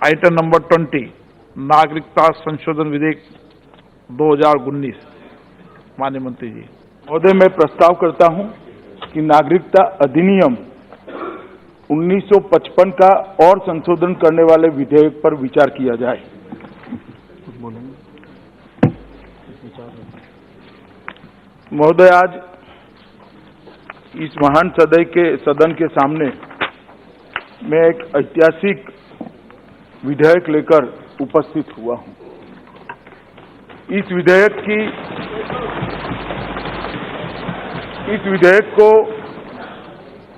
Item number 20 नागरिकता संशोधन विधेयक 2019। माननीय मंत्री जी। महोदय, मैं प्रस्ताव करता हूं कि नागरिकता अधिनियम 1955 का और संशोधन करने वाले विधेयक पर विचार किया जाए। महोदय, आज इस महान सदन के सामने मैं एक ऐतिहासिक विधेयक लेकर उपस्थित हुआ हूं। इस विधेयक को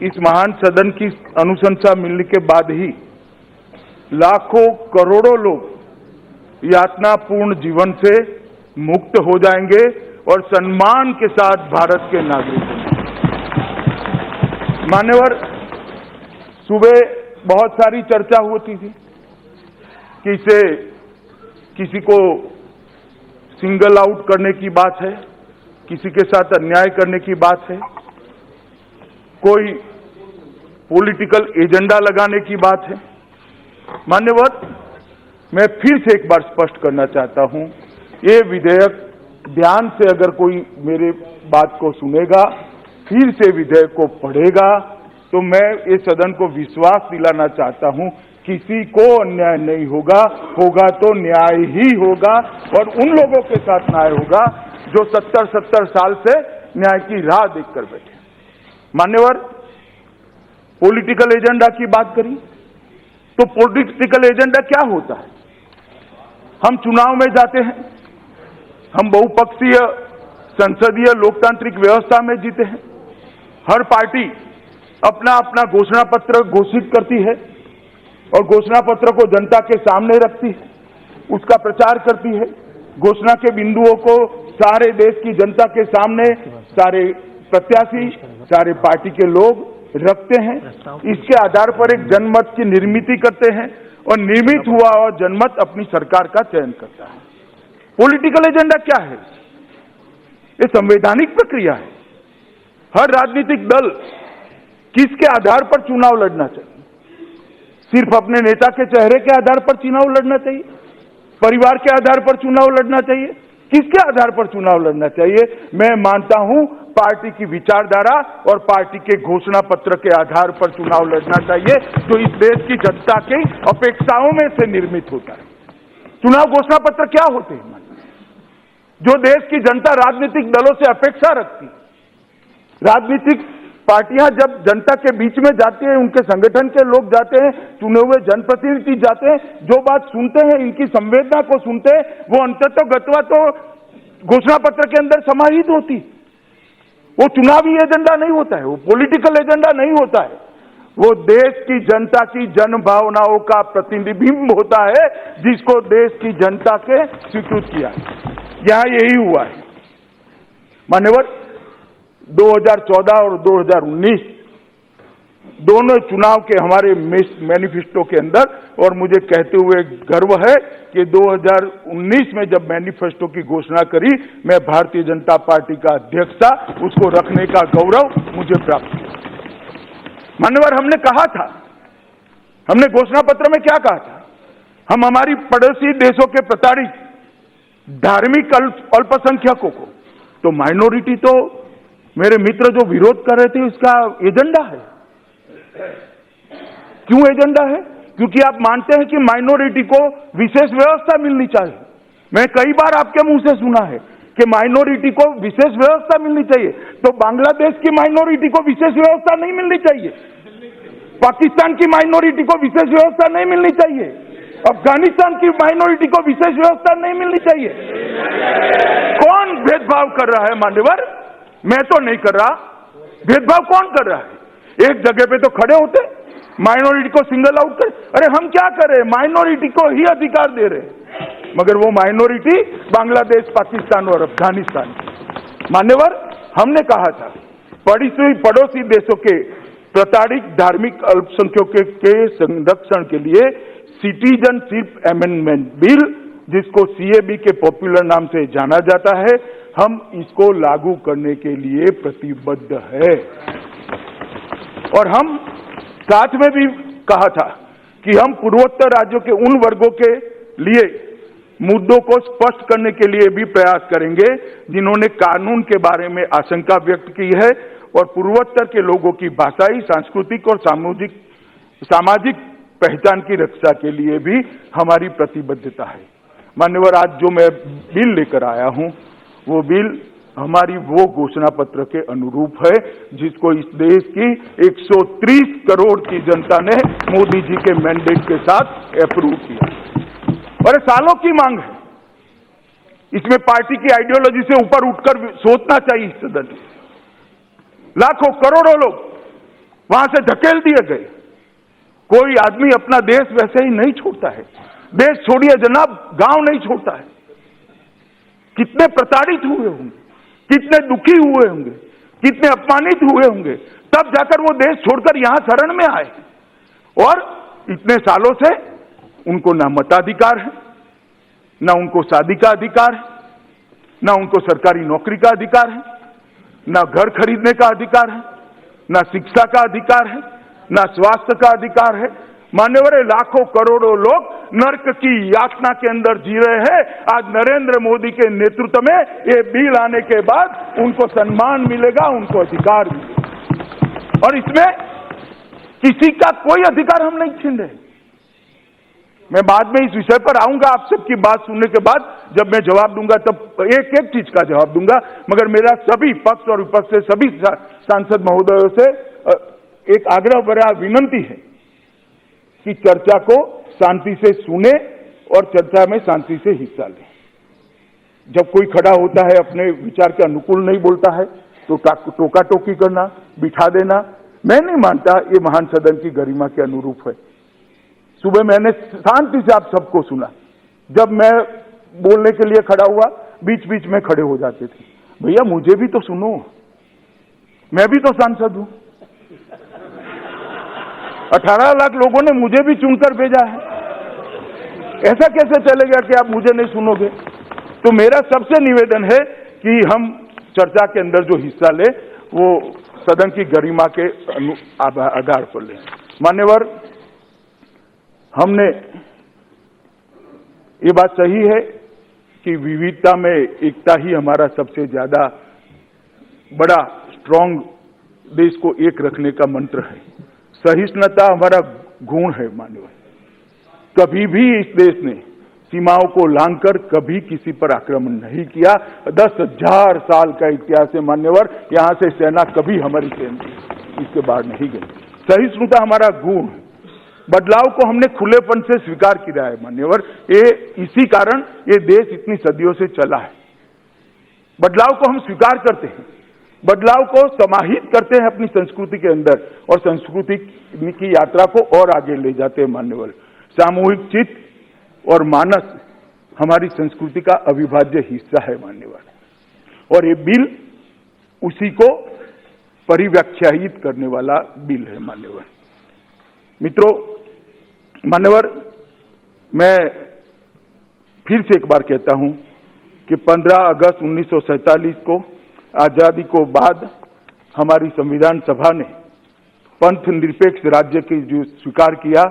इस महान सदन की अनुशंसा मिलने के बाद ही लाखों करोड़ों लोग यातनापूर्ण जीवन से मुक्त हो जाएंगे और सम्मान के साथ भारत के नागरिक होंगे। मान्यवर, सुबह बहुत सारी चर्चा होती थी कि इसे किसी को सिंगल आउट करने की बात है, किसी के साथ अन्याय करने की बात है, कोई पॉलिटिकल एजेंडा लगाने की बात है। मान्यवर, मैं फिर से एक बार स्पष्ट करना चाहता हूं, ये विधेयक ध्यान से अगर कोई मेरे बात को सुनेगा, फिर से विधेयक को पढ़ेगा, तो मैं इस सदन को विश्वास दिलाना चाहता हूं, किसी को अन्याय नहीं होगा, होगा तो न्याय ही होगा और उन लोगों के साथ न्याय होगा जो 70 साल से न्याय की राह देखकर बैठे। मान्यवर, पॉलिटिकल एजेंडा की बात करी तो पॉलिटिकल एजेंडा क्या होता है? हम चुनाव में जाते हैं, हम बहुपक्षीय संसदीय लोकतांत्रिक व्यवस्था में जीते हैं। हर पार्टी अपना अपना घोषणा पत्र घोषित करती है और घोषणा पत्र को जनता के सामने रखती है, उसका प्रचार करती है। घोषणा के बिंदुओं को सारे देश की जनता के सामने सारे प्रत्याशी, सारे पार्टी के लोग रखते हैं। इसके आधार पर एक जनमत की निर्मित करते हैं और निर्मित हुआ और जनमत अपनी सरकार का चयन करता है। पॉलिटिकल एजेंडा क्या है? ये संवैधानिक प्रक्रिया है। हर राजनीतिक दल किसके आधार पर चुनाव लड़ना चाहिए? सिर्फ अपने नेता के चेहरे के आधार पर चुनाव लड़ना चाहिए? परिवार के आधार पर चुनाव लड़ना चाहिए? किसके आधार पर चुनाव लड़ना चाहिए? मैं मानता हूं पार्टी की विचारधारा और पार्टी के घोषणा पत्र के आधार पर चुनाव लड़ना चाहिए, जो इस देश की जनता की अपेक्षाओं में से निर्मित होता है। चुनाव घोषणा पत्र क्या होते हैं? जो देश की जनता राजनीतिक दलों से अपेक्षा रखती है। राजनीतिक पार्टियां जब जनता के बीच में जाती है, उनके संगठन के लोग जाते हैं, चुने हुए जनप्रतिनिधि जाते हैं, जो बात सुनते हैं, इनकी संवेदना को सुनते हैं, वो अंततः तो घोषणा पत्र के अंदर समाहित होती। वो चुनावी एजेंडा नहीं होता है, वो पॉलिटिकल एजेंडा नहीं होता है, वो देश की जनता की जन भावनाओं का प्रतिबिंब होता है, जिसको देश की जनता के स्वीकृत किया है। यहां यही हुआ है। मान्यवर, 2014 और 2019 दोनों चुनाव के हमारे मैनिफेस्टो के अंदर, और मुझे कहते हुए गर्व है कि 2019 में जब मैनिफेस्टो की घोषणा करी, मैं भारतीय जनता पार्टी का अध्यक्ष था, उसको रखने का गौरव मुझे प्राप्त हुआ। मान्यवर, हमने कहा था, हमने घोषणा पत्र में क्या कहा था? हम हमारी पड़ोसी देशों के प्रताड़ित धार्मिक अल्पसंख्यकों को, तो माइनॉरिटी तो मेरे मित्र जो विरोध कर रहे थे, इसका एजेंडा है। क्यों एजेंडा है? क्योंकि आप मानते हैं कि माइनॉरिटी को विशेष व्यवस्था मिलनी चाहिए। मैं कई बार आपके मुंह से सुना है कि माइनॉरिटी को विशेष व्यवस्था मिलनी चाहिए, तो बांग्लादेश की माइनॉरिटी को विशेष व्यवस्था नहीं मिलनी चाहिए? पाकिस्तान की माइनॉरिटी को विशेष व्यवस्था नहीं मिलनी चाहिए? अफगानिस्तान की माइनॉरिटी को विशेष व्यवस्था नहीं मिलनी चाहिए? कौन भेदभाव कर रहा है? मान्यवर, मैं तो नहीं कर रहा। भेदभाव कौन कर रहा है? एक जगह पे तो खड़े होते, माइनॉरिटी को सिंगल आउट कर। अरे हम क्या कर रहे हैं? माइनॉरिटी को ही अधिकार दे रहे, मगर वो माइनॉरिटी बांग्लादेश, पाकिस्तान और अफगानिस्तान। मान्यवर, हमने कहा था पड़ोसी देशों के प्रताड़ित धार्मिक अल्पसंख्यकों के संरक्षण के लिए सिटीजनशिप अमेंडमेंट बिल, जिसको सीएबी के पॉपुलर नाम से जाना जाता है, हम इसको लागू करने के लिए प्रतिबद्ध है। और हम साथ में भी कहा था कि हम पूर्वोत्तर राज्यों के उन वर्गों के लिए मुद्दों को स्पष्ट करने के लिए भी प्रयास करेंगे जिन्होंने कानून के बारे में आशंका व्यक्त की है, और पूर्वोत्तर के लोगों की भाषाई, सांस्कृतिक और सामाजिक पहचान की रक्षा के लिए भी हमारी प्रतिबद्धता है। मान्यवर, आज जो मैं बिल लेकर आया हूं, वो बिल हमारी वो घोषणा पत्र के अनुरूप है जिसको इस देश की 130 करोड़ की जनता ने मोदी जी के मैंडेट के साथ अप्रूव किया, और सालों की मांग है। इसमें पार्टी की आइडियोलॉजी से ऊपर उठकर सोचना चाहिए। इस सदन में लाखों करोड़ों लोग वहां से धकेल दिए गए। कोई आदमी अपना देश वैसे ही नहीं छोड़ता है। देश छोड़िए जनाब, गांव नहीं छोड़ता है। कितने प्रताड़ित हुए होंगे, कितने दुखी हुए होंगे, कितने अपमानित हुए होंगे, तब जाकर वो देश छोड़कर यहां शरण में आए। और इतने सालों से उनको ना मताधिकार है, ना उनको शादी का अधिकार है, ना उनको सरकारी नौकरी का अधिकार है, ना घर खरीदने का अधिकार है, ना शिक्षा का अधिकार है, ना स्वास्थ्य का अधिकार है। मान्यवर, लाखों करोड़ों लोग नर्क की यातना के अंदर जी रहे हैं। आज नरेंद्र मोदी के नेतृत्व में ये बिल आने के बाद उनको सम्मान मिलेगा, उनको अधिकार मिलेगा, और इसमें किसी का कोई अधिकार हम नहीं छीन रहे। मैं बाद में इस विषय पर आऊंगा, आप सबकी बात सुनने के बाद जब मैं जवाब दूंगा तब एक एक चीज का जवाब दूंगा। मगर मेरा सभी पक्ष और विपक्ष से, सभी सांसद महोदयों से एक आग्रह भरा विनंती है कि चर्चा को शांति से सुने और चर्चा में शांति से हिस्सा लें। जब कोई खड़ा होता है, अपने विचार के अनुकूल नहीं बोलता है, तो टोका टोकी करना, बिठा देना, मैं नहीं मानता ये महान सदन की गरिमा के अनुरूप है। सुबह मैंने शांति से आप सबको सुना। जब मैं बोलने के लिए खड़ा हुआ, बीच बीच में खड़े हो जाते थे। भैया मुझे भी तो सुनो, मैं भी तो सांसद हूं। 18 लाख लोगों ने मुझे भी चुनकर भेजा है। ऐसा कैसे चलेगा कि आप मुझे नहीं सुनोगे? तो मेरा सबसे निवेदन है कि हम चर्चा के अंदर जो हिस्सा ले वो सदन की गरिमा के आधार पर ले। मान्यवर, हमने ये बात सही है कि विविधता में एकता ही हमारा सबसे ज्यादा बड़ा स्ट्रांग देश को एक रखने का मंत्र है। सहिष्णुता हमारा गुण है। मान्यवर, कभी भी इस देश ने सीमाओं को लांघकर कभी किसी पर आक्रमण नहीं किया। 10,000 साल का इतिहास है मान्यवर, यहां से सेना कभी हमारी सेना इसके बाहर नहीं गई। सहिष्णुता हमारा गुण है। बदलाव को हमने खुलेपन से स्वीकार किया है मान्यवर। ये इसी कारण ये देश इतनी सदियों से चला है। बदलाव को हम स्वीकार करते हैं, बदलाव को समाहित करते हैं अपनी संस्कृति के अंदर, और संस्कृति की यात्रा को और आगे ले जाते हैं मान्यवर। सामूहिक चित्त और मानस हमारी संस्कृति का अविभाज्य हिस्सा है मान्यवर, और ये बिल उसी को परिव्याख्यायित करने वाला बिल है मान्यवर। मित्रों, मान्यवर, मैं फिर से एक बार कहता हूं कि 15 अगस्त 1947 को आजादी को बाद हमारी संविधान सभा ने पंथ निरपेक्ष राज्य की जो स्वीकार किया,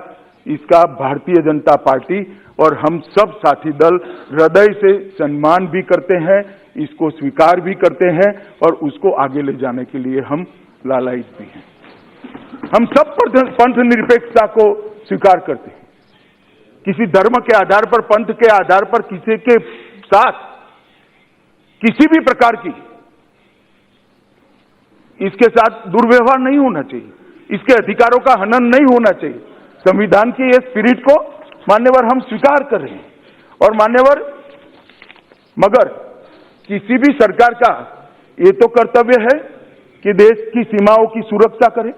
इसका भारतीय जनता पार्टी और हम सब साथी दल हृदय से सम्मान भी करते हैं, इसको स्वीकार भी करते हैं, और उसको आगे ले जाने के लिए हम लालायित भी हैं। हम सब पंथ निरपेक्षता को स्वीकार करते हैं। किसी धर्म के आधार पर, पंथ के आधार पर किसी के साथ किसी भी प्रकार की इसके साथ दुर्व्यवहार नहीं होना चाहिए, इसके अधिकारों का हनन नहीं होना चाहिए। संविधान की ये स्पिरिट को मान्यवर हम स्वीकार कर रहे हैं। और मान्यवर, मगर किसी भी सरकार का ये तो कर्तव्य है कि देश की सीमाओं की सुरक्षा करे,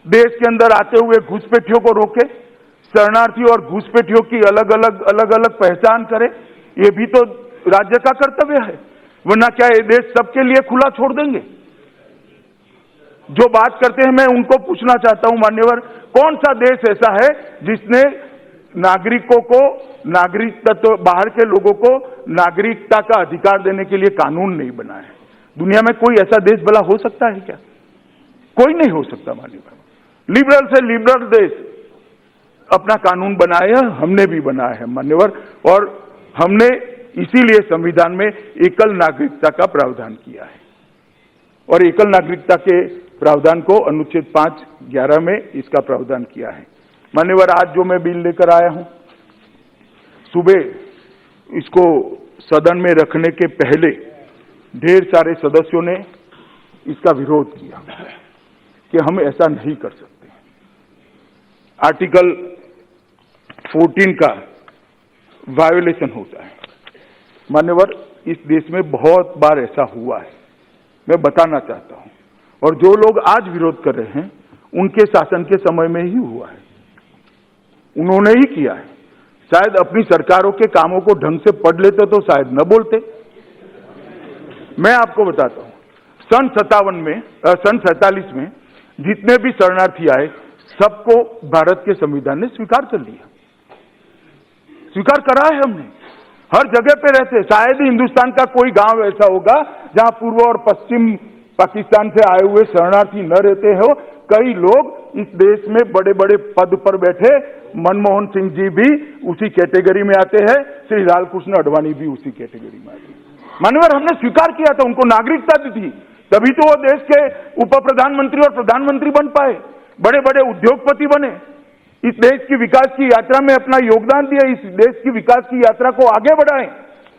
देश के अंदर आते हुए घुसपैठियों को रोके, शरणार्थियों और घुसपैठियों की अलग अलग पहचान करे। ये भी तो राज्य का कर्तव्य है, वरना क्या ये देश सबके लिए खुला छोड़ देंगे? जो बात करते हैं, मैं उनको पूछना चाहता हूं मान्यवर, कौन सा देश ऐसा है जिसने नागरिकों को नागरिकत्व, बाहर के लोगों को नागरिकता का अधिकार देने के लिए कानून नहीं बनाया है? दुनिया में कोई ऐसा देश भला हो सकता है क्या? कोई नहीं हो सकता मान्यवर। लिबरल से लिबरल देश अपना कानून बनाया, हमने भी बनाया है मान्यवर, और हमने इसीलिए संविधान में एकल नागरिकता का प्रावधान किया है। और एकल नागरिकता के प्रावधान को अनुच्छेद 5(11) में इसका प्रावधान किया है। मान्यवर, आज जो मैं बिल लेकर आया हूं, सुबह इसको सदन में रखने के पहले ढेर सारे सदस्यों ने इसका विरोध किया कि हम ऐसा नहीं कर सकते। आर्टिकल 14 का वायोलेशन होता है। मान्यवर, इस देश में बहुत बार ऐसा हुआ है, मैं बताना चाहता हूं, और जो लोग आज विरोध कर रहे हैं उनके शासन के समय में ही हुआ है, उन्होंने ही किया है। शायद अपनी सरकारों के कामों को ढंग से पढ़ लेते तो शायद न बोलते। मैं आपको बताता हूं, सन 47 में जितने भी शरणार्थी आए सबको भारत के संविधान ने स्वीकार कर लिया, स्वीकार करा है हमने। हर जगह पे रहते, शायद ही हिंदुस्तान का कोई गांव ऐसा होगा जहां पूर्व और पश्चिम पाकिस्तान से आए हुए शरणार्थी न रहते हो। कई लोग इस देश में बड़े बड़े पद पर बैठे, मनमोहन सिंह जी भी उसी कैटेगरी में आते हैं, श्री लालकृष्ण आडवाणी भी उसी कैटेगरी में आते हैं। मान्यवर, हमने स्वीकार किया था, उनको नागरिकता दी थी, तभी तो वो देश के उप प्रधानमंत्री और प्रधानमंत्री बन पाए, बड़े बड़े उद्योगपति बने, इस देश की विकास की यात्रा में अपना योगदान दिया, इस देश की विकास की यात्रा को आगे बढ़ाएं।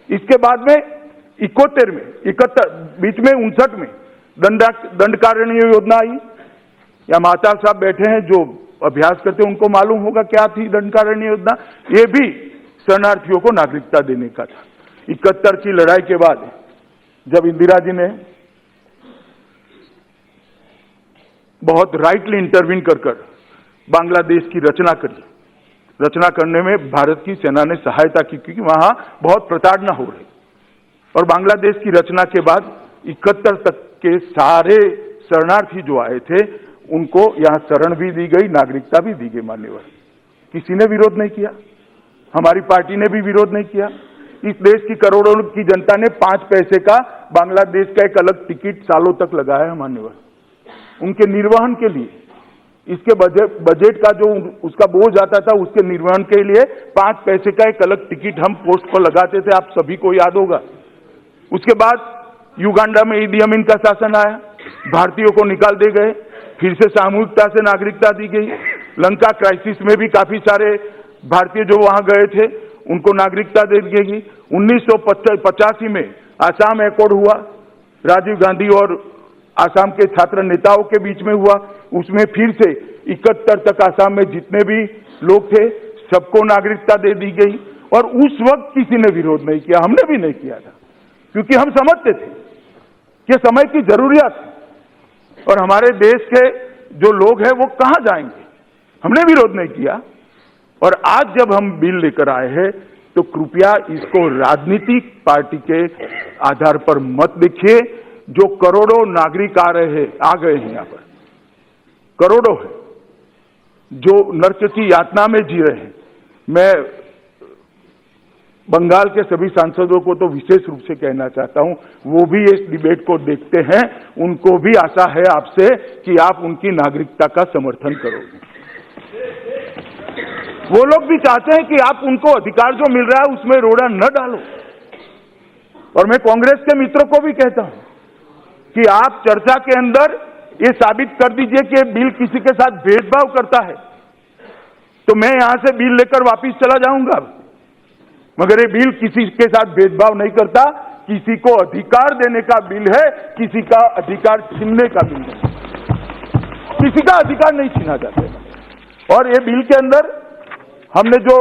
इसके बाद में 71 में, 71 बीच में 59 में दंडकारण्य योजना आई। या महाताल साहब बैठे हैं जो अभ्यास करते हैं, उनको मालूम होगा क्या थी दंडकारण्य योजना। ये भी शरणार्थियों को नागरिकता देने का था। 71 की लड़ाई के बाद जब इंदिरा जी ने बहुत राइटली इंटरवीन कर बांग्लादेश की रचना करी, रचना करने में भारत की सेना ने सहायता की, क्योंकि वहां बहुत प्रताड़ना हो रही। और बांग्लादेश की रचना के बाद 71 तक के सारे शरणार्थी जो आए थे उनको यहां शरण भी दी गई, नागरिकता भी दी गई। मान्यवर, किसी ने विरोध नहीं किया, हमारी पार्टी ने भी विरोध नहीं किया। इस देश की करोड़ों की जनता ने 5 पैसे का बांग्लादेश का एक अलग टिकट सालों तक लगाया है मान्यवर, उनके निर्वहन के लिए। इसके बजट का जो उसका बोझ आता था उसके निर्वहन के लिए 5 पैसे का एक अलग टिकट हम पोस्ट पर लगाते थे, आप सभी को याद होगा। उसके बाद युगांडा में ईदी अमीन का शासन आया, भारतीयों को निकाल दे गए, फिर से सामूहिकता से नागरिकता दी गई। लंका क्राइसिस में भी काफी सारे भारतीय जो वहां गए थे उनको नागरिकता दे दी गई। 1985 में आसाम एकॉर्ड हुआ, राजीव गांधी और आसाम के छात्र नेताओं के बीच में हुआ, उसमें फिर से 71 तक आसाम में जितने भी लोग थे सबको नागरिकता दे दी गई। और उस वक्त किसी ने विरोध नहीं किया, हमने भी नहीं किया था, क्योंकि हम समझते थे कि समय की जरूरियत है और हमारे देश के जो लोग हैं वो कहां जाएंगे। हमने विरोध नहीं किया। और आज जब हम बिल लेकर आए हैं तो कृपया इसको राजनीतिक पार्टी के आधार पर मत देखिए। जो करोड़ों नागरिक आ गए हैं, यहाँ पर करोड़ों हैं जो नर्क की यातना में जी रहे हैं। मैं बंगाल के सभी सांसदों को तो विशेष रूप से कहना चाहता हूं, वो भी इस डिबेट को देखते हैं, उनको भी आशा है आपसे कि आप उनकी नागरिकता का समर्थन करोगे। वो लोग भी चाहते हैं कि आप उनको अधिकार जो मिल रहा है उसमें रोड़ा न डालो। और मैं कांग्रेस के मित्रों को भी कहता हूं कि आप चर्चा के अंदर ये साबित कर दीजिए कि बिल किसी के साथ भेदभाव करता है, तो मैं यहां से बिल लेकर वापस चला जाऊंगा। मगर ये बिल किसी के साथ भेदभाव नहीं करता, किसी को अधिकार देने का बिल है, किसी का अधिकार छीनने का बिल है। किसी का अधिकार नहीं छीना जाता। और ये बिल के अंदर हमने जो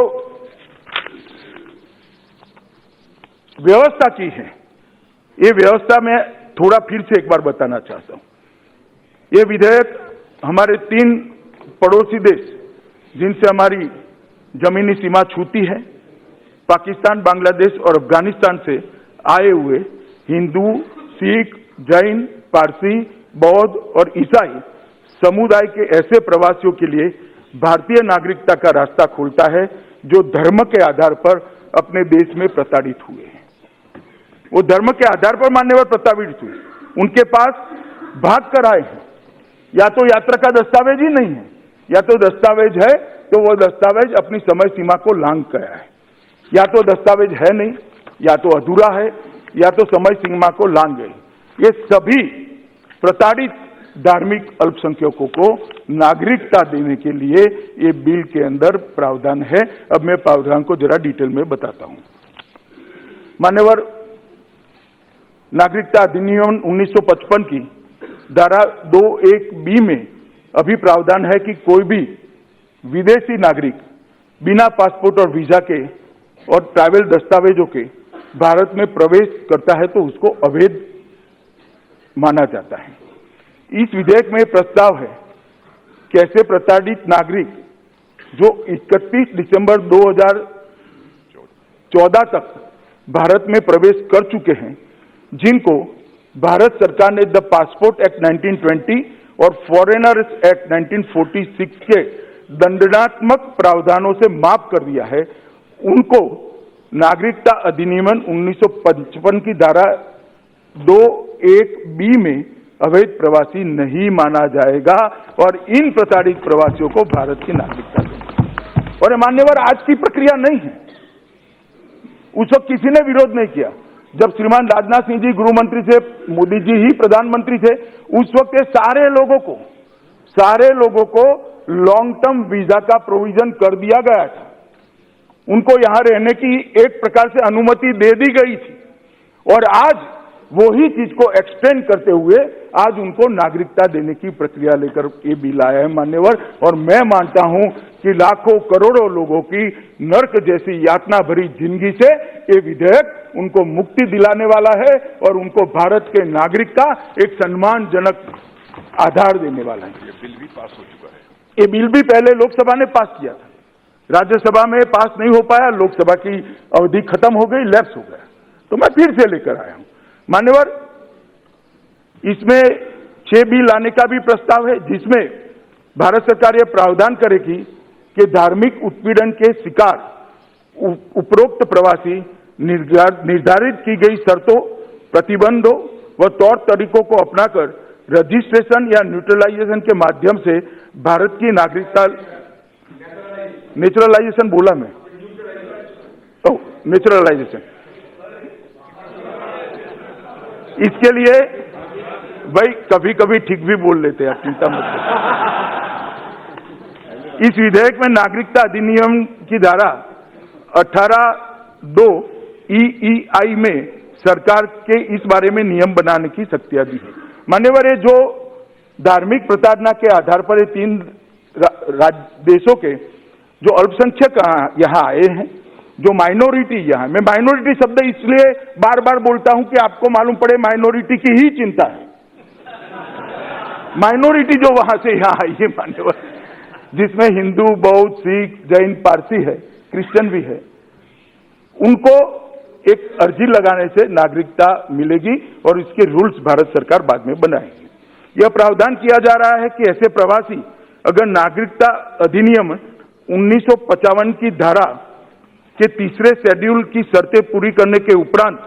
व्यवस्था की है, ये व्यवस्था में थोड़ा फिर से एक बार बताना चाहता हूं। ये विधेयक हमारे 3 पड़ोसी देश जिनसे हमारी जमीनी सीमा छूती है, पाकिस्तान, बांग्लादेश और अफगानिस्तान से आए हुए हिंदू, सिख, जैन, पारसी, बौद्ध और ईसाई समुदाय के ऐसे प्रवासियों के लिए भारतीय नागरिकता का रास्ता खोलता है जो धर्म के आधार पर अपने देश में प्रताड़ित हुए हैं। वो धर्म के आधार पर मान्यवर प्रताड़ित हुए, उनके पास भाग कर आए हैं, या तो यात्रा का दस्तावेज ही नहीं है, या तो दस्तावेज है तो वो दस्तावेज अपनी समय सीमा को लांघ गया है, या तो दस्तावेज है नहीं, या तो अधूरा है, या तो समय सीमा को लांघ गई। ये सभी प्रताड़ित धार्मिक अल्पसंख्यकों को नागरिकता देने के लिए ये बिल के अंदर प्रावधान है। अब मैं प्रावधान को जरा डिटेल में बताता हूं। मान्यवर, नागरिकता अधिनियम 1955 की धारा 2(1)(b) में अभी प्रावधान है कि कोई भी विदेशी नागरिक बिना पासपोर्ट और वीजा के और ट्रैवल दस्तावेजों के भारत में प्रवेश करता है तो उसको अवैध माना जाता है। इस विधेयक में प्रस्ताव है कि ऐसे प्रताड़ित नागरिक जो 31 दिसंबर 2014 तक भारत में प्रवेश कर चुके हैं, जिनको भारत सरकार ने द पासपोर्ट एक्ट 1920 और फॉरेनर्स एक्ट 1946 के दंडात्मक प्रावधानों से माफ कर दिया है, उनको नागरिकता अधिनियम 1955 की धारा 2(1)(b) में अवैध प्रवासी नहीं माना जाएगा और इन प्रताड़ित प्रवासियों को भारत की नागरिकता देंगे। और मान्यवर, आज की प्रक्रिया नहीं है। उस वक्त किसी ने विरोध नहीं किया जब श्रीमान राजनाथ सिंह जी गृह मंत्री थे, मोदी जी ही प्रधानमंत्री थे। उस वक्त ये सारे लोगों को लॉन्ग टर्म वीजा का प्रोविजन कर दिया गया था। उनको यहां रहने की एक प्रकार से अनुमति दे दी गई थी और आज वो ही चीज को एक्सटेंड करते हुए आज उनको नागरिकता देने की प्रक्रिया लेकर ये बिल आया है मान्यवर। और मैं मानता हूं कि लाखों करोड़ों लोगों की नर्क जैसी यातना भरी जिंदगी से ये विधेयक उनको मुक्ति दिलाने वाला है और उनको भारत के नागरिक का एक सम्मानजनक आधार देने वाला है। ये बिल भी पास हो चुका है। ये बिल भी पहले लोकसभा ने पास किया था, राज्यसभा में पास नहीं हो पाया, लोकसभा की अवधि खत्म हो गई, लैप्स हो गया, तो मैं फिर से लेकर आया हूं। मान्यवर, इसमें 6 बिल लाने का भी प्रस्ताव है, जिसमें भारत सरकार यह प्रावधान करेगी कि धार्मिक उत्पीड़न के शिकार उपरोक्त प्रवासी निर्धारित की गई शर्तों, प्रतिबंधों व तौर तरीकों को अपनाकर रजिस्ट्रेशन या न्यूट्रलाइजेशन के माध्यम से भारत की नागरिकता, नेचुरलाइजेशन बोला मैं, तो नेचुरलाइजेशन, इसके लिए भाई कभी कभी ठीक भी बोल लेते हैं, चिंता मत करो। इस विधेयक में नागरिकता अधिनियम की धारा 18(2)(EEI में सरकार के इस बारे में नियम बनाने की शक्तियां दी है। मान्यवर, ये जो धार्मिक प्रताड़ना के आधार पर ये 3 देशों के जो अल्पसंख्यक यहाँ आए हैं, जो माइनॉरिटी यहाँ, मैं माइनॉरिटी शब्द इसलिए बार बार बोलता हूं कि आपको मालूम पड़े माइनॉरिटी की ही चिंता है। माइनॉरिटी जो वहां से यहाँ आई है मान्यवर, जिसमें हिंदू, बौद्ध, सिख, जैन, पारसी है, क्रिश्चियन भी है, उनको एक अर्जी लगाने से नागरिकता मिलेगी और इसके रूल्स भारत सरकार बाद में बनाएगी। यह प्रावधान किया जा रहा है कि ऐसे प्रवासी अगर नागरिकता अधिनियम 1955 की धारा के 3 शेड्यूल की शर्तें पूरी करने के उपरांत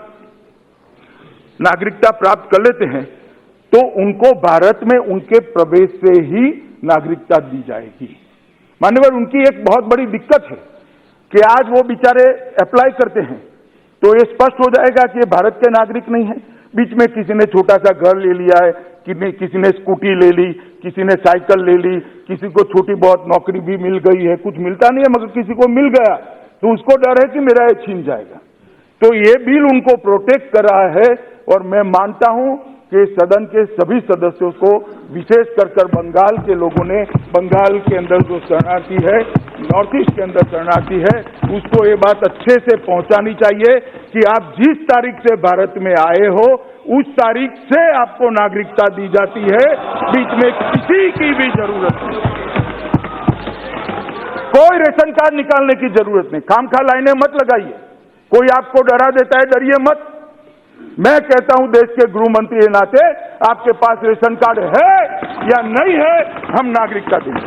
नागरिकता प्राप्त कर लेते हैं तो उनको भारत में उनके प्रवेश से ही नागरिकता दी जाएगी। मान्यवर, उनकी एक बहुत बड़ी दिक्कत है कि आज वो बेचारे अप्लाई करते हैं तो ये स्पष्ट हो जाएगा कि ये भारत के नागरिक नहीं है। बीच में किसी ने छोटा सा घर ले लिया है, किसी ने स्कूटी ले ली, किसी ने साइकिल ले ली, किसी को छोटी बहुत नौकरी भी मिल गई है, कुछ मिलता नहीं है मगर किसी को मिल गया तो उसको डर है कि मेरा ये छीन जाएगा। तो ये बिल उनको प्रोटेक्ट कर रहा है और मैं मानता हूं कि सदन के सभी सदस्यों को, विशेष कर बंगाल के लोगों ने, बंगाल के अंदर जो शरणार्थी है, नॉर्थ ईस्ट के अंदर शरणार्थी है, उसको ये बात अच्छे से पहुंचानी चाहिए कि आप जिस तारीख से भारत में आए हो उस तारीख से आपको नागरिकता दी जाती है, बीच में किसी की भी जरूरत नहीं, कोई रेशन कार्ड निकालने की जरूरत नहीं, खामखा लाइनें मत लगाइए। कोई आपको डरा देता है, डरिए मत। मैं कहता हूं देश के गृह मंत्री के नाते आपके पास रेशन कार्ड है या नहीं है, हम नागरिकता देंगे।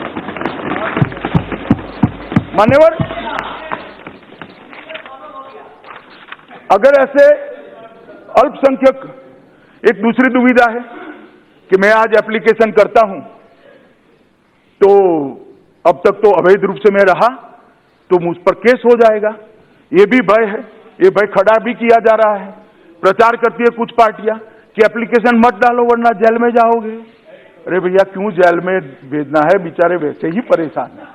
मान्यवर, अगर ऐसे अल्पसंख्यक, एक दूसरी दुविधा है कि मैं आज एप्लीकेशन करता हूं तो अब तक तो अवैध रूप से मैं रहा तो मुझ पर केस हो जाएगा, ये भी भय है। ये भय खड़ा भी किया जा रहा है। प्रचार करती है कुछ पार्टियां कि एप्लीकेशन मत डालो वरना जेल में जाओगे। अरे भैया, क्यों जेल में भेजना है, बेचारे वैसे ही परेशान हैं।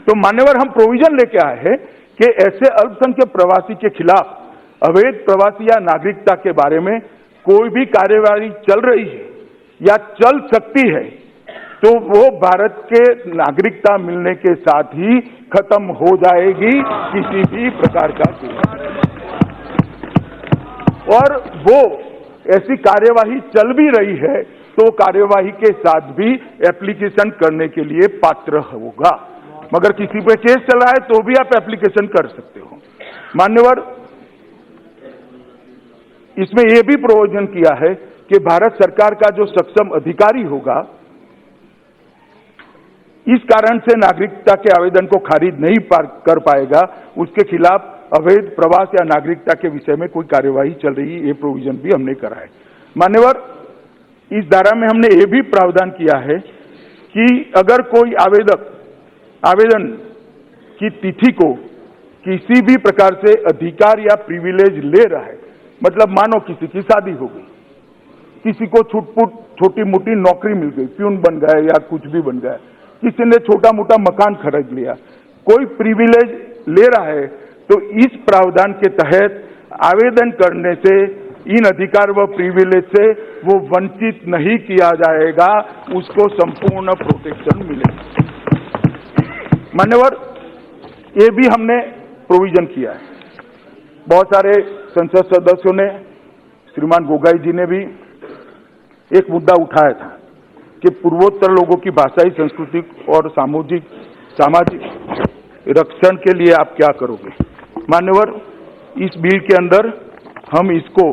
तो मान्यवर, हम प्रोविजन लेके आए हैं कि ऐसे अल्पसंख्यक प्रवासी के खिलाफ अवैध प्रवासी या नागरिकता के बारे में कोई भी कार्यवाही चल रही है या चल सकती है तो वो भारत के नागरिकता मिलने के साथ ही खत्म हो जाएगी, किसी भी प्रकार का और वो ऐसी कार्यवाही चल भी रही है तो कार्यवाही के साथ भी एप्लीकेशन करने के लिए पात्र होगा। मगर किसी पे केस चल रहा है तो भी आप एप्लीकेशन कर सकते हो। मान्यवर, इसमें यह भी प्रोविजन किया है कि भारत सरकार का जो सक्षम अधिकारी होगा, इस कारण से नागरिकता के आवेदन को खारिज नहीं कर पाएगा, उसके खिलाफ अवैध प्रवास या नागरिकता के विषय में कोई कार्यवाही चल रही है, ये प्रोविजन भी हमने करा है। मान्यवर, इस धारा में हमने ये भी प्रावधान किया है कि अगर कोई आवेदक आवेदन की तिथि को किसी भी प्रकार से अधिकार या प्रिविलेज ले रहा है, मतलब मानो किसी की शादी हो गई, किसी को छुटपुट छोटी मोटी नौकरी मिल गई, प्यून बन गया या कुछ भी बन गया, किसी ने छोटा मोटा मकान खरीद लिया, कोई प्रिविलेज ले रहा है, तो इस प्रावधान के तहत आवेदन करने से इन अधिकार व प्रिविलेज से वो वंचित नहीं किया जाएगा, उसको संपूर्ण प्रोटेक्शन मिलेगा। मान्यवर, ये भी हमने प्रोविजन किया है। बहुत सारे संसद सदस्यों ने, श्रीमान गोगाई जी ने भी एक मुद्दा उठाया था कि पूर्वोत्तर लोगों की भाषाई, सांस्कृतिक और सामाजिक रक्षण के लिए आप क्या करोगे। मान्यवर, इस बिल के अंदर हम इसको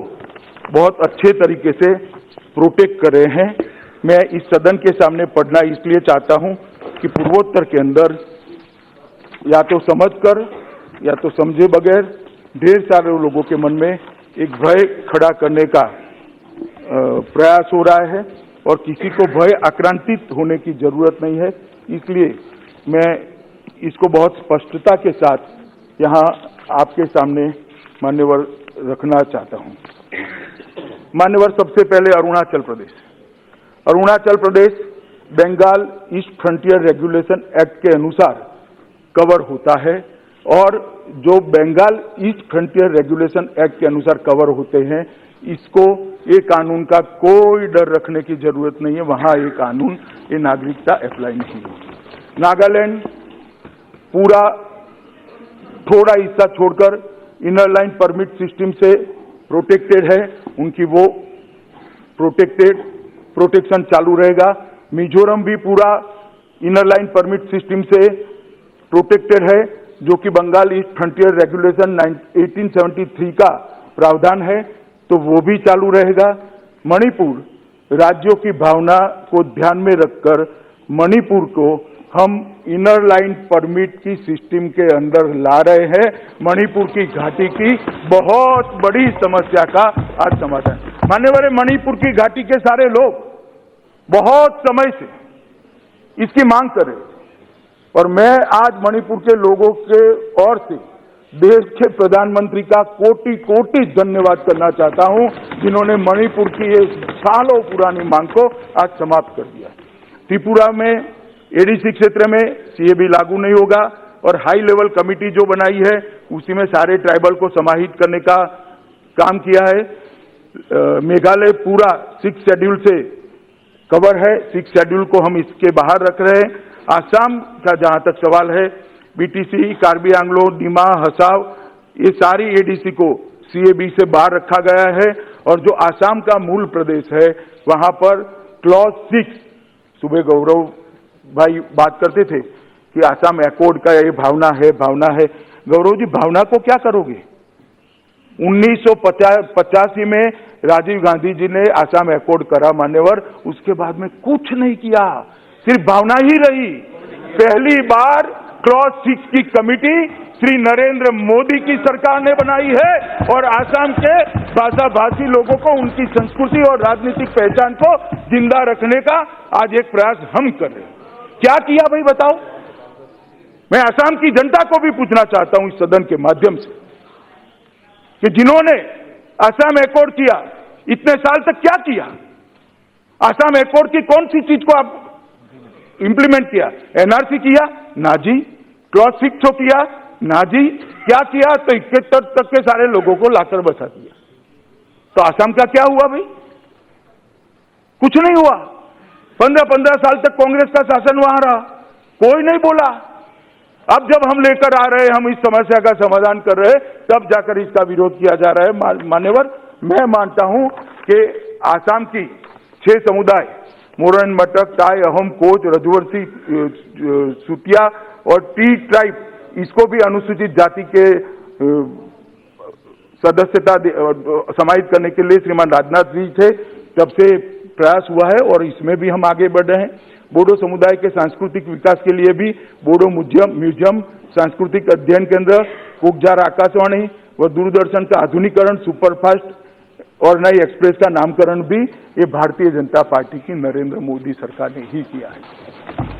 बहुत अच्छे तरीके से प्रोटेक्ट कर रहे हैं। मैं इस सदन के सामने पढ़ना इसलिए चाहता हूं कि पूर्वोत्तर के अंदर या तो समझकर या तो समझे बगैर ढेर सारे लोगों के मन में एक भय खड़ा करने का प्रयास हो रहा है और किसी को भय आक्रांतित होने की जरूरत नहीं है। इसलिए मैं इसको बहुत स्पष्टता के साथ यहाँ आपके सामने मान्यवर रखना चाहता हूँ। मान्यवर, सबसे पहले Arunachal Pradesh Bengal east frontier regulation act के अनुसार कवर होता है और जो Bengal east frontier regulation act के अनुसार कवर होते हैं, इसको ये कानून का कोई डर रखने की जरूरत नहीं है। वहां ये कानून, ये नागरिकता अप्लाई नहीं होगी। नागालैंड पूरा थोड़ा हिस्सा छोड़कर इनर लाइन परमिट सिस्टम से प्रोटेक्टेड है, उनकी वो प्रोटेक्शन चालू रहेगा। मिजोरम भी पूरा इनर लाइन परमिट सिस्टम से प्रोटेक्टेड है, जो कि बंगाल ईस्ट फ्रंटियर रेगुलेशन 1873 का प्रावधान है, तो वो भी चालू रहेगा। मणिपुर राज्यों की भावना को ध्यान में रखकर मणिपुर को हम इनर लाइन परमिट की सिस्टम के अंदर ला रहे हैं। मणिपुर की घाटी की बहुत बड़ी समस्या का आज समाधान। मान्यवर, मणिपुर की घाटी के सारे लोग बहुत समय से इसकी मांग कर रहे थे और मैं आज मणिपुर के लोगों के ओर से देश के प्रधानमंत्री का कोटि कोटि धन्यवाद करना चाहता हूं, जिन्होंने मणिपुर की ये सालों पुरानी मांग को आज समाप्त कर दिया। त्रिपुरा में एडीसी क्षेत्र में सीएबी लागू नहीं होगा और हाई लेवल कमिटी जो बनाई है उसी में सारे ट्राइबल को समाहित करने का काम किया है। मेघालय पूरा 6 शेड्यूल से कवर है, 6 शेड्यूल को हम इसके बाहर रख रहे हैं। आसाम का जहां तक सवाल है, बीटीसी, कार्बी आंग्लो, डिमा, हसाव, ये सारी एडीसी को सीएबी से बाहर रखा गया है और जो आसाम का मूल प्रदेश है वहां पर क्लॉज 6, सुबह गौरव भाई बात करते थे कि आसाम एकॉर्ड का ये भावना है। गौरव जी, भावना को क्या करोगे? 1985 में राजीव गांधी जी ने आसाम एकॉर्ड करा मान्यवर, उसके बाद में कुछ नहीं किया, सिर्फ भावना ही रही। पहली बार क्लॉज 6 की कमिटी श्री नरेंद्र मोदी की सरकार ने बनाई है और आसाम के भाषा भाषी लोगों को उनकी संस्कृति और राजनीतिक पहचान को जिंदा रखने का आज एक प्रयास हम कर रहे हैं। क्या किया भाई बताओ। मैं असम की जनता को भी पूछना चाहता हूं इस सदन के माध्यम से कि जिन्होंने असम एकॉर्ड किया, इतने साल तक क्या किया? असम एकॉर्ड की कौन सी चीज को आप इंप्लीमेंट किया? एनआरसी किया? ना जी। क्लॉज 6 किया? ना जी। क्या किया? तो 71 तक के सारे लोगों को लाकर बसा दिया। तो असम का क्या हुआ भाई? कुछ नहीं हुआ। 15-15 साल तक कांग्रेस का शासन वहां रहा, कोई नहीं बोला। अब जब हम लेकर आ रहे हैं, हम इस समस्या का समाधान कर रहे हैं, तब जाकर इसका विरोध किया जा रहा है। मान्यवर, मैं मानता हूं कि आसाम की 6 समुदाय, मोरन, मटक, टाई, अहोम, कोच, रजवंशी, सुतिया और टी ट्राइब, इसको भी अनुसूचित जाति के सदस्यता समाहित करने के लिए श्रीमान राजनाथ जी थे तब से प्रयास हुआ है और इसमें भी हम आगे बढ़ रहे हैं। बोडो समुदाय के सांस्कृतिक विकास के लिए भी बोडो म्यूजियम, सांस्कृतिक अध्ययन केंद्र, कुकजार आकाशवाणी व दूरदर्शन का आधुनिकीकरण, सुपरफास्ट और नई एक्सप्रेस का नामकरण भी ये भारतीय जनता पार्टी की नरेंद्र मोदी सरकार ने ही किया है।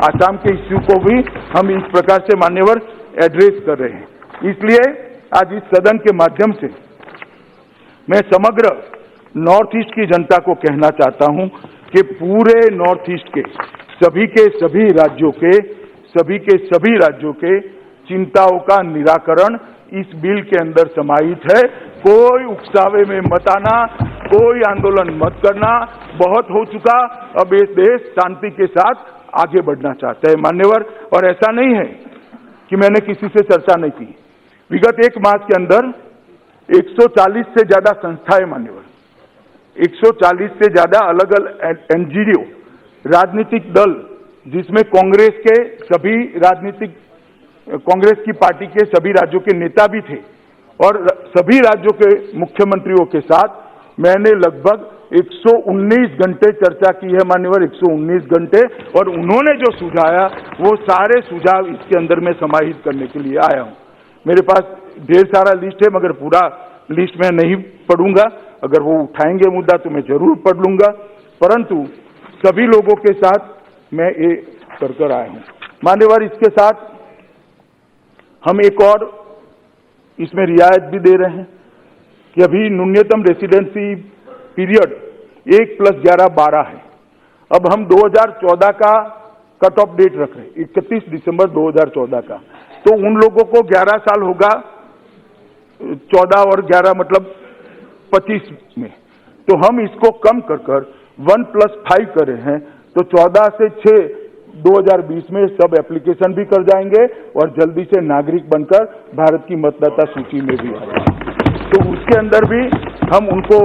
आसाम के इश्यू को भी हम इस प्रकार से मान्यवर एड्रेस कर रहे हैं। इसलिए आज इस सदन के माध्यम से मैं समग्र नॉर्थ ईस्ट की जनता को कहना चाहता हूं कि पूरे नॉर्थ ईस्ट के सभी राज्यों के चिंताओं का निराकरण इस बिल के अंदर समाहित है। कोई उकसावे में मत आना, कोई आंदोलन मत करना, बहुत हो चुका। अब ये देश शांति के साथ आगे बढ़ना चाहता है मान्यवर। और ऐसा नहीं है कि मैंने किसी से चर्चा नहीं की। विगत 1 मास के अंदर 140 से ज्यादा संस्थाएं मान्यवर, 140 से ज्यादा अलग अलग एनजीओ, राजनीतिक दल, जिसमें कांग्रेस की पार्टी के सभी राज्यों के नेता भी थे और सभी राज्यों के मुख्यमंत्रियों के साथ मैंने लगभग 119 घंटे चर्चा की है मान्यवर, 119 घंटे। और उन्होंने जो सुझाया वो सारे सुझाव इसके अंदर में समाहित करने के लिए आया हूं। मेरे पास ढेर सारा लिस्ट है मगर पूरा लिस्ट में नहीं पढ़ूंगा। अगर वो उठाएंगे मुद्दा तो मैं जरूर पढ़ लूंगा, परंतु सभी लोगों के साथ मैं ये कर आया हूं मान्यवर। इसके साथ हम एक और इसमें रियायत भी दे रहे हैं कि अभी न्यूनतम रेसिडेंसी पीरियड 1+11 12 है। अब हम 2014 का कट ऑफ डेट रख रहे हैं, 31 दिसंबर 2014 का। तो उन लोगों को 11 साल होगा, 14 और 11 मतलब 25 में। तो हम इसको कम कर 1+5 कर रहे हैं। तो 14 से 6 2020 में सब एप्लीकेशन भी कर जाएंगे और जल्दी से नागरिक बनकर भारत की मतदाता सूची में भी आ जाएंगे। तो उसके अंदर भी हम उनको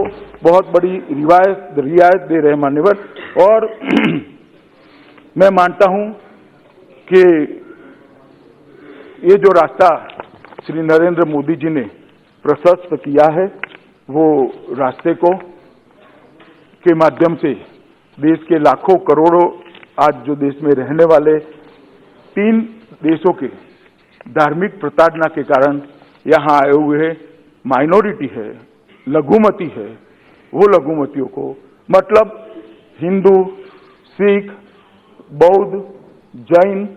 बहुत बड़ी रियायत दे रहे हैं मान्यवर। और मैं मानता हूं कि ये जो रास्ता श्री नरेंद्र मोदी जी ने प्रशस्त किया है, वो रास्ते को के माध्यम से देश के लाखों करोड़ों आज जो देश में रहने वाले 3 देशों के धार्मिक प्रताड़ना के कारण यहाँ आए हुए हैं, माइनॉरिटी है, लघुमती है, वो लघुमतियों को मतलब हिंदू, सिख, बौद्ध, जैन,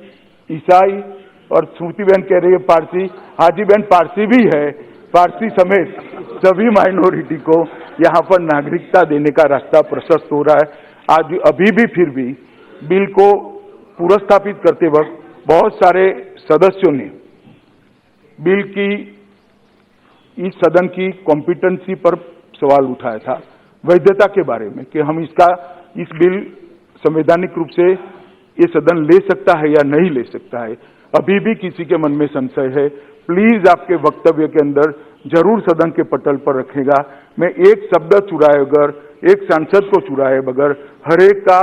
ईसाई और श्रुति बहन कह रही है पारसी, हाजी बहन पारसी भी है, पारसी समेत सभी माइनॉरिटी को यहाँ पर नागरिकता देने का रास्ता प्रशस्त हो रहा है। आज अभी भी फिर भी बिल को पुनर्स्थापित करते वक्त बहुत सारे सदस्यों ने बिल की इस सदन की कॉम्पिटेंसी पर सवाल उठाया था, वैधता के बारे में कि हम इस बिल संवैधानिक रूप से ये सदन ले सकता है या नहीं ले सकता है। अभी भी किसी के मन में संशय है, प्लीज आपके वक्तव्य के अंदर जरूर सदन के पटल पर रखेगा। मैं एक शब्द चुराए बगैर, एक सांसद को चुराए बगैर हर एक का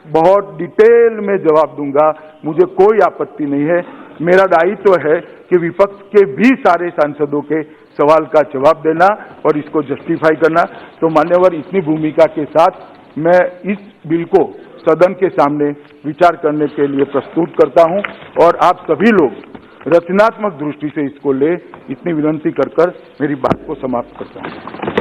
बहुत डिटेल में जवाब दूंगा, मुझे कोई आपत्ति नहीं है। मेरा दायित्व है कि विपक्ष के भी सारे सांसदों के सवाल का जवाब देना और इसको जस्टिफाई करना। तो मान्यवर, इतनी भूमिका के साथ मैं इस बिल को सदन के सामने विचार करने के लिए प्रस्तुत करता हूं और आप सभी लोग रचनात्मक दृष्टि से इसको ले, इतनी विनंती कर मेरी बात को समाप्त करता हूं।